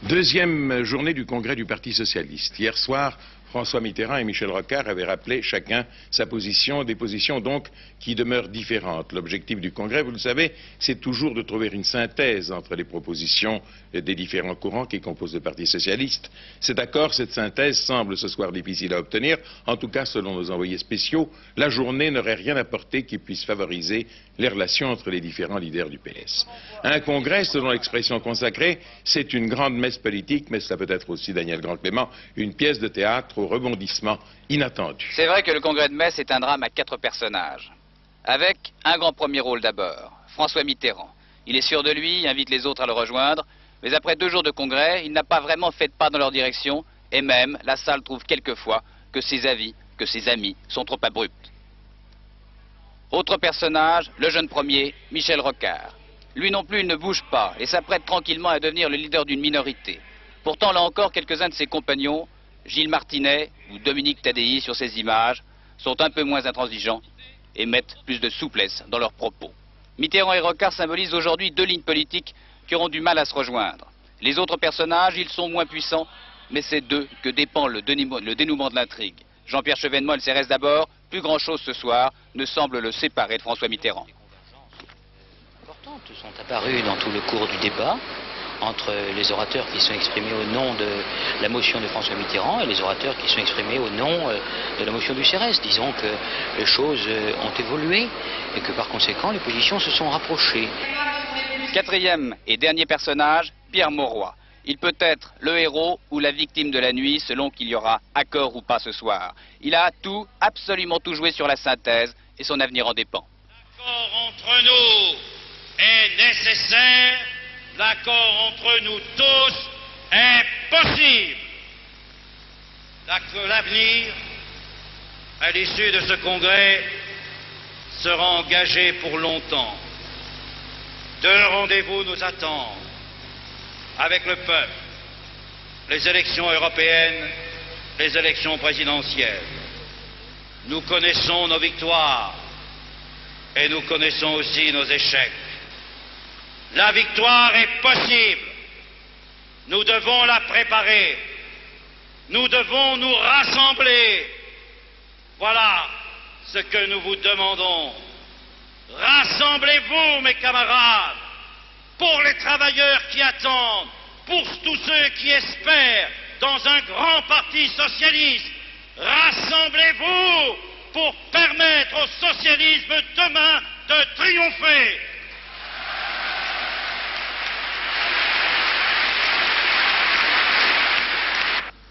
Deuxième journée du congrès du Parti socialiste. Hier soir, François Mitterrand et Michel Rocard avaient rappelé chacun sa position, des positions donc qui demeurent différentes. L'objectif du congrès, vous le savez, c'est toujours de trouver une synthèse entre les propositions des différents courants qui composent le Parti socialiste. Cet accord, cette synthèse semble ce soir difficile à obtenir. En tout cas, selon nos envoyés spéciaux, la journée n'aurait rien apporté qui puisse favoriser les relations entre les différents leaders du PS. Un congrès, selon l'expression consacrée, c'est une grande messe politique, mais cela peut être aussi, Daniel Grand-Clément, une pièce de théâtre au rebondissement inattendu. C'est vrai que le congrès de Metz est un drame à 4 personnages. Avec un grand premier rôle d'abord, François Mitterrand. Il est sûr de lui, invite les autres à le rejoindre, mais après 2 jours de congrès, il n'a pas vraiment fait de pas dans leur direction, et même la salle trouve quelquefois que ses avis, que ses amis sont trop abrupts. Autre personnage, le jeune premier, Michel Rocard. Lui non plus, il ne bouge pas et s'apprête tranquillement à devenir le leader d'une minorité. Pourtant, là encore, quelques-uns de ses compagnons, Gilles Martinet ou Dominique Tadei sur ces images, sont un peu moins intransigeants et mettent plus de souplesse dans leurs propos. Mitterrand et Rocard symbolisent aujourd'hui 2 lignes politiques qui auront du mal à se rejoindre. Les autres personnages, ils sont moins puissants, mais c'est d'eux que dépend le dénouement de l'intrigue. Jean-Pierre Chevènement et le CRS d'abord, plus grand-chose ce soir ne semble le séparer de François Mitterrand. Importantes sont apparues dans tout le cours du débat entre les orateurs qui sont exprimés au nom de la motion de François Mitterrand et les orateurs qui sont exprimés au nom de la motion du CRS. Disons que les choses ont évolué et que par conséquent les positions se sont rapprochées. 4e et dernier personnage, Pierre Mauroy. Il peut être le héros ou la victime de la nuit selon qu'il y aura accord ou pas ce soir. Il a tout, absolument tout joué sur la synthèse et son avenir en dépend. L'accord entre nous est nécessaire, l'accord entre nous tous est possible. L'avenir, à l'issue de ce congrès, sera engagé pour longtemps. 2 rendez-vous nous attendent. Avec le peuple, les élections européennes, les élections présidentielles. Nous connaissons nos victoires et nous connaissons aussi nos échecs. La victoire est possible. Nous devons la préparer. Nous devons nous rassembler. Voilà ce que nous vous demandons. Rassemblez-vous, mes camarades, pour les travailleurs qui attendent, pour tous ceux qui espèrent dans un grand parti socialiste. Rassemblez-vous pour permettre au socialisme demain de triompher.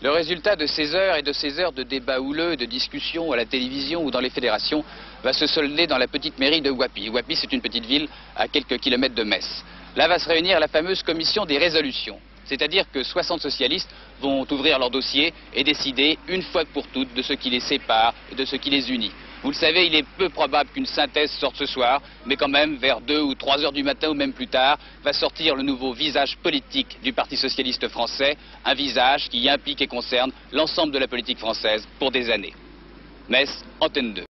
Le résultat de ces heures et de ces heures de débats houleux, de discussions à la télévision ou dans les fédérations va se solder dans la petite mairie de Wappy. Wappy, c'est une petite ville à quelques kilomètres de Metz. Là va se réunir la fameuse commission des résolutions. C'est-à-dire que 60 socialistes vont ouvrir leur dossier et décider une fois pour toutes de ce qui les sépare et de ce qui les unit. Vous le savez, il est peu probable qu'une synthèse sorte ce soir, mais quand même, vers 2 ou 3 heures du matin ou même plus tard, va sortir le nouveau visage politique du Parti socialiste français, un visage qui implique et concerne l'ensemble de la politique française pour des années. Metz, Antenne 2.